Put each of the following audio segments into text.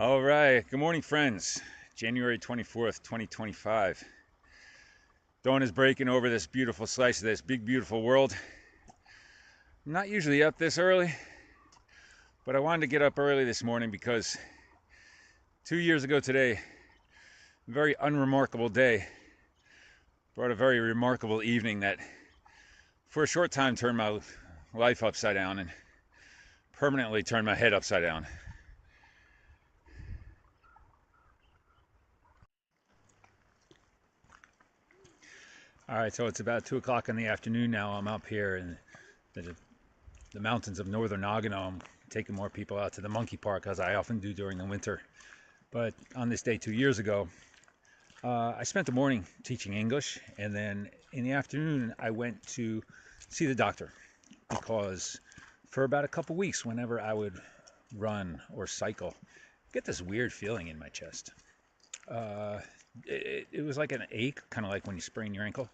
All right. Good morning, friends. January 24th, 2025. Dawn is breaking over this beautiful slice of this big, beautiful world. I'm not usually up this early, but I wanted to get up early this morning because 2 years ago today, a very unremarkable day brought a very remarkable evening that, for a short time, turned my life upside down and permanently turned my head upside down. All right, so it's about 2 o'clock in the afternoon now. I'm up here in the mountains of northern Nagano. I'm taking more people out to the monkey park, as I often do during the winter. But on this day 2 years ago, I spent the morning teaching English, and then in the afternoon I went to see the doctor because for about a couple weeks, whenever I would run or cycle, I get this weird feeling in my chest. It was like an ache, kind of like when you sprain your ankle,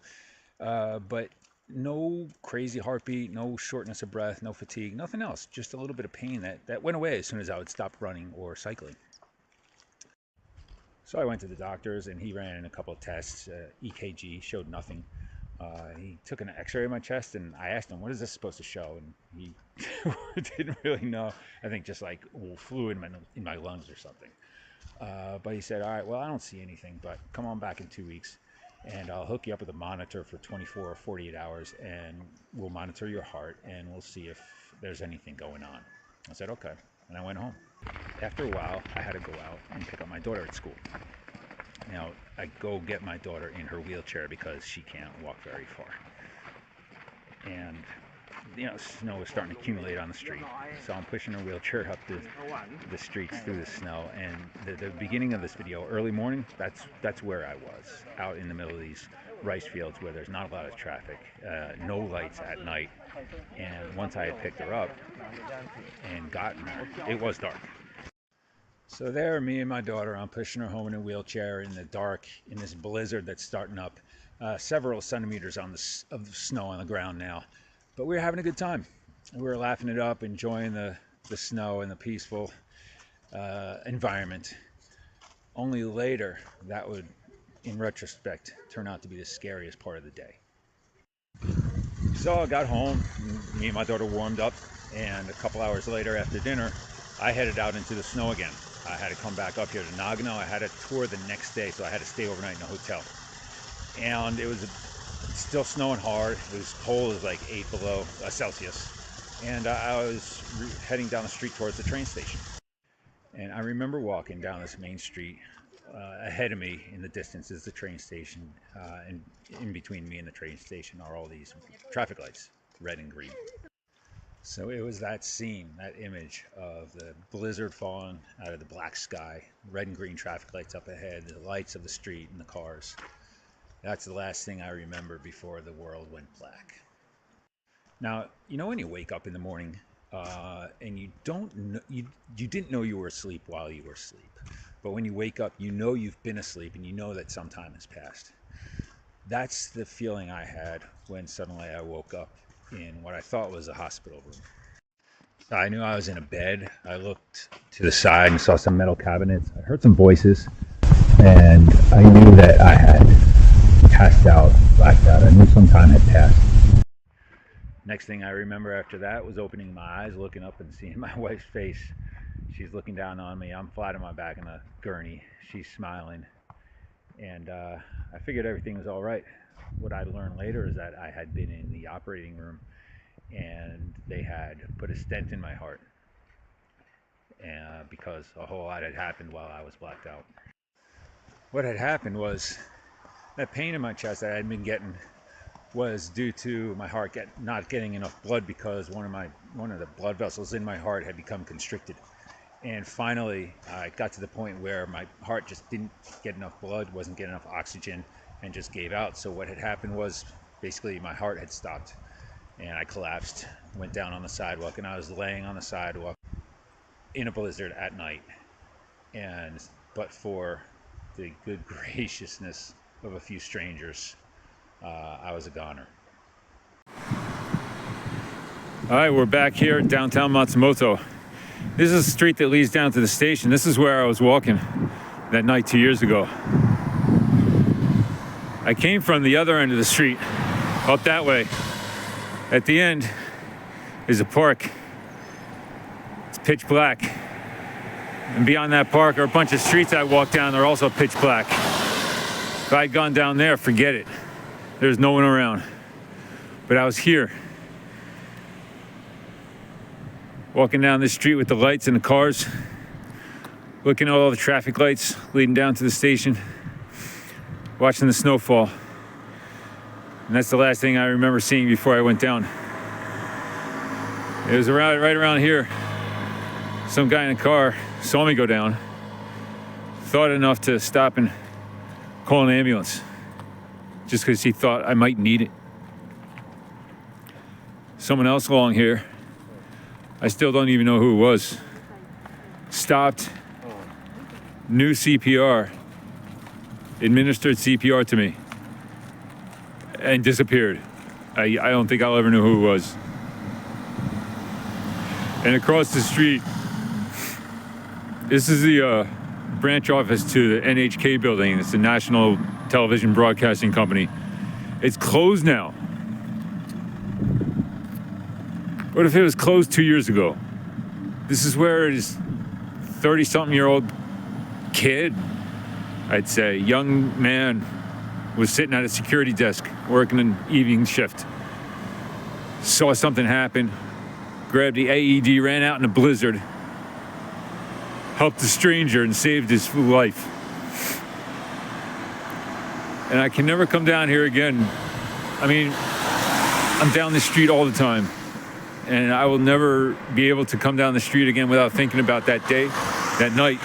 but no crazy heartbeat, no shortness of breath, no fatigue, nothing else. Just a little bit of pain that went away as soon as I would stop running or cycling. So I went to the doctor's and he ran a couple of tests. EKG showed nothing. He took an x-ray of my chest and I asked him, what is this supposed to show? And he didn't really know. I think just like fluid in my lungs or something. But he said, all right, well, I don't see anything, but come on back in 2 weeks and I'll hook you up with a monitor for 24 or 48 hours and we'll monitor your heart and we'll see if there's anything going on. I said, okay. And I went home. After a while, I had to go out and pick up my daughter at school. Now, I go get my daughter in her wheelchair because she can't walk very far. And snow was starting to accumulate on the street. So I'm pushing her wheelchair up the streets through the snow. And the beginning of this video, early morning, that's where I was, out in the middle of these rice fields where there's not a lot of traffic, no lights at night. And once I had picked her up and gotten her, it was dark. So there, me and my daughter, I'm pushing her home in a wheelchair in the dark, in this blizzard that's starting up, several centimeters of snow on the ground now. But we were having a good time. We were laughing it up, enjoying the snow and the peaceful environment. Only later, that would, in retrospect, turn out to be the scariest part of the day. So I got home, me and my daughter warmed up, and a couple hours later after dinner, I headed out into the snow again. I had to come back up here to Nagano. I had a tour the next day, so I had to stay overnight in a hotel. And it was still snowing hard. It was cold, it was like 8 below Celsius. And I was heading down the street towards the train station. And I remember walking down this main street. Ahead of me in the distance is the train station. And in between me and the train station are all these traffic lights, red and green. So it was that scene, that image of the blizzard falling out of the black sky, red and green traffic lights up ahead, the lights of the street and the cars. That's the last thing I remember before the world went black. Now, when you wake up in the morning and you didn't know you were asleep while you were asleep, but when you wake up, you've been asleep and you know that some time has passed. That's the feeling I had when suddenly I woke up in what I thought was a hospital room. I knew I was in a bed. I looked to the side and saw some metal cabinets. I heard some voices, and I knew that I had passed out, blacked out. I knew some time had passed. Next thing I remember after that was opening my eyes, looking up and seeing my wife's face. She's looking down on me. I'm flat on my back in a gurney. She's smiling, and I figured everything was all right. What I learned later is that I had been in the operating room and they had put a stent in my heart because a whole lot had happened while I was blacked out. What had happened was that pain in my chest that I had been getting was due to my heart not getting enough blood because one of the blood vessels in my heart had become constricted. And finally, I got to the point where my heart just didn't get enough blood, wasn't getting enough oxygen, and just gave out. So what had happened was basically my heart had stopped and I collapsed, went down on the sidewalk, and I was laying on the sidewalk in a blizzard at night. But for the good graciousness of a few strangers, I was a goner. All right, we're back here at downtown Matsumoto. This is a street that leads down to the station. This is where I was walking that night 2 years ago. I came from the other end of the street, up that way. At the end is a park. It's pitch black. And beyond that park are a bunch of streets I walked down. They're also pitch black. If I'd gone down there, forget it. There's no one around. But I was here, walking down this street with the lights and the cars, looking at all the traffic lights leading down to the station, watching the snowfall. And that's the last thing I remember seeing before I went down. It was right around here. Some guy in a car saw me go down, thought enough to stop and call an ambulance, just because he thought I might need it. Someone else along here, I still don't even know who it was, stopped, knew CPR, administered CPR to me, and disappeared. I don't think I'll ever know who it was. And across the street, this is the branch office to the NHK building. It's the National Television Broadcasting Company. It's closed now. What if it was closed 2 years ago? This is where this 30-something-year-old kid, I'd say, young man, was sitting at a security desk working an evening shift. Saw something happen, grabbed the AED, ran out in a blizzard, helped a stranger and saved his life. And I can never come down here again. I mean, I'm down the street all the time. And I will never be able to come down the street again without thinking about that day, that night.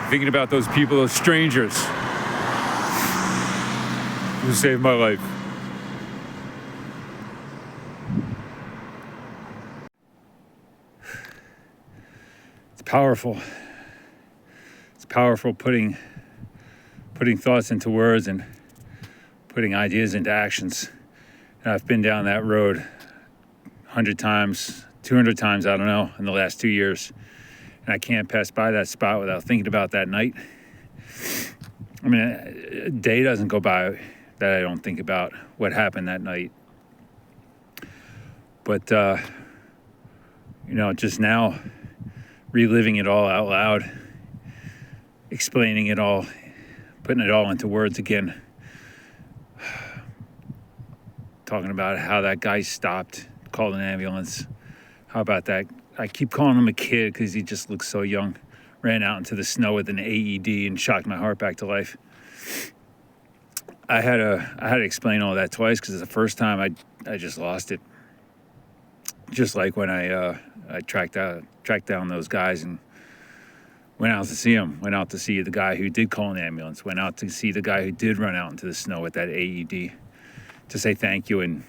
Thinking about those people, those strangers who saved my life. It's powerful. It's powerful putting thoughts into words and putting ideas into actions. And I've been down that road 100 times, 200 times, I don't know, in the last 2 years. And I can't pass by that spot without thinking about that night. I mean, a day doesn't go by that I don't think about what happened that night. But, just now, reliving it all out loud, explaining it all, putting it all into words again, talking about how that guy stopped, called an ambulance. How about that? I keep calling him a kid because he just looks so young. Ran out into the snow with an AED and shocked my heart back to life. I had to explain all that twice because the first time I just lost it. Just like when I tracked down those guys and went out to see them. Went out to see the guy who did call an ambulance. Went out to see the guy who did run out into the snow with that AED to say thank you and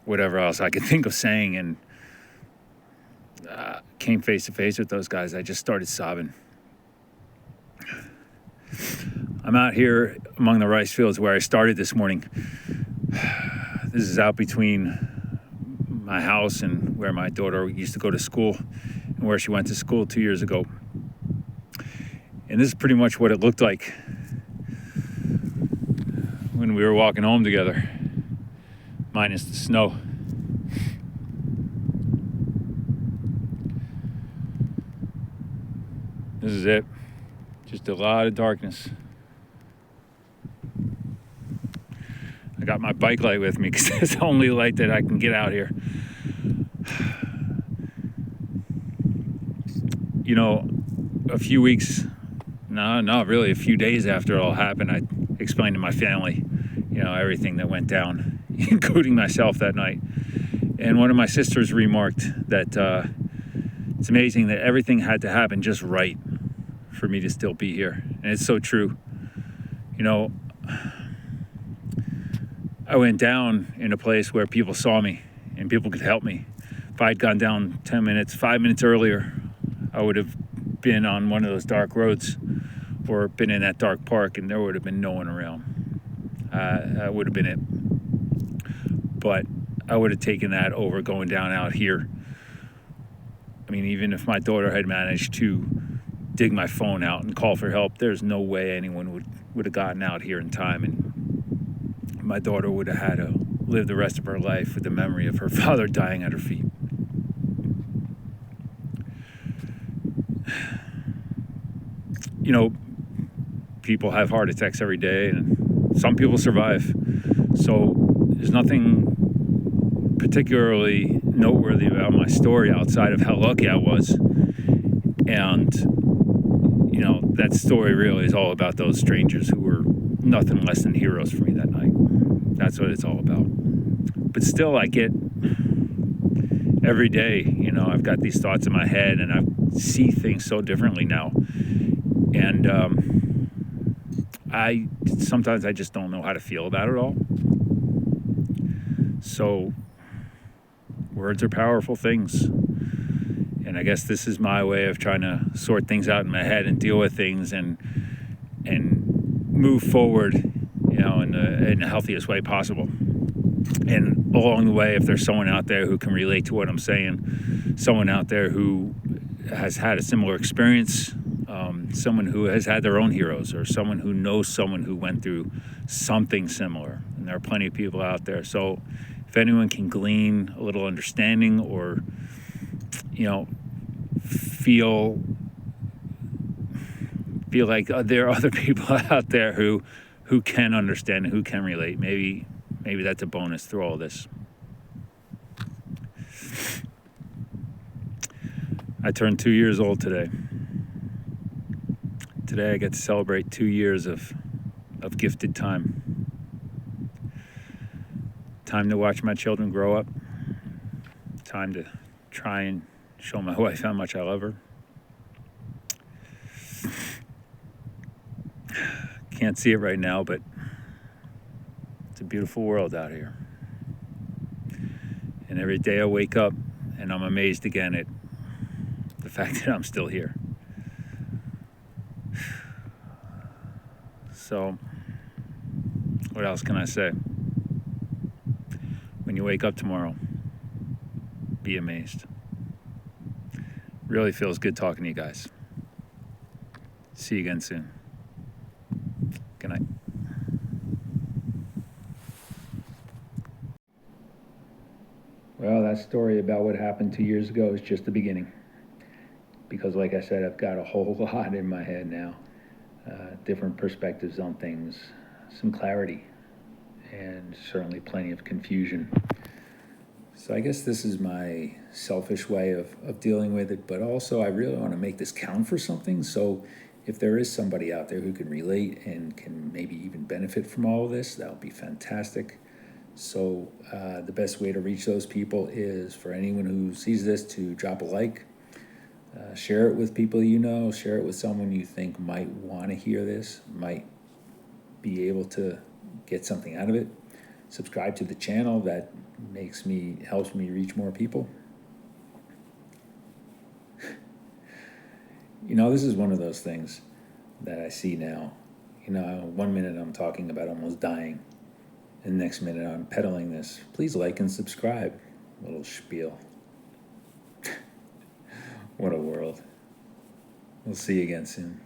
whatever else I could think of saying, and came face to face with those guys. I just started sobbing. I'm out here among the rice fields where I started this morning. This is out between my house and where my daughter used to go to school and where she went to school 2 years ago. And this is pretty much what it looked like when we were walking home together, minus the snow. This is it. Just a lot of darkness. I got my bike light with me because it's the only light that I can get out here. You know, a few weeks, not really, a few days after it all happened, I explained to my family, everything that went down, including myself that night. And one of my sisters remarked that it's amazing that everything had to happen just right for me to still be here. And it's so true. I went down in a place where people saw me and people could help me. If I'd gone down 5 minutes earlier, I would have been on one of those dark roads or been in that dark park, and there would have been no one around. That would have been it. But I would have taken that over going down out here I mean, even if my daughter had managed to dig my phone out and call for help, there's no way anyone would have gotten out here in time, and my daughter would have had to live the rest of her life with the memory of her father dying at her feet. You know, people have heart attacks every day, and some people survive. So there's nothing particularly noteworthy about my story outside of how lucky I was. And, you know, that story really is all about those strangers who were nothing less than heroes for me that night. That's what it's all about. But still, I get every day, you know, I've got these thoughts in my head, and I see things so differently now. And sometimes I just don't know how to feel about it all. So words are powerful things. And I guess this is my way of trying to sort things out in my head and deal with things and move forward, you know, in the healthiest way possible. And along the way, if there's someone out there who can relate to what I'm saying, someone out there who has had a similar experience, someone who has had their own heroes, or someone who knows someone who went through something similar, and there are plenty of people out there. So if anyone can glean a little understanding, or, you know, feel like there are other people out there who can understand and who can relate, maybe that's a bonus through all this. I turned 2 years old today. Today I get to celebrate 2 years of gifted time. Time to watch my children grow up. Time to try and show my wife how much I love her. Can't see it right now, but it's a beautiful world out here. And every day I wake up and I'm amazed again at the fact that I'm still here. So, what else can I say? When you wake up tomorrow, be amazed. Really feels good talking to you guys. See you again soon. Good night. Well, that story about what happened 2 years ago is just the beginning. Because like I said, I've got a whole lot in my head now. Different perspectives on things, some clarity, and certainly plenty of confusion. So I guess this is my selfish way of dealing with it, but also I really want to make this count for something. So if there is somebody out there who can relate and can maybe even benefit from all of this, that would be fantastic. So the best way to reach those people is for anyone who sees this to drop a like, share it with people you know, share it with someone you think might want to hear this, might be able to get something out of it. Subscribe to the channel. That helps me reach more people. You know, this is one of those things that I see now. You know, 1 minute I'm talking about almost dying, and the next minute I'm peddling this. Please like and subscribe. Little spiel. What a world. We'll see you again soon.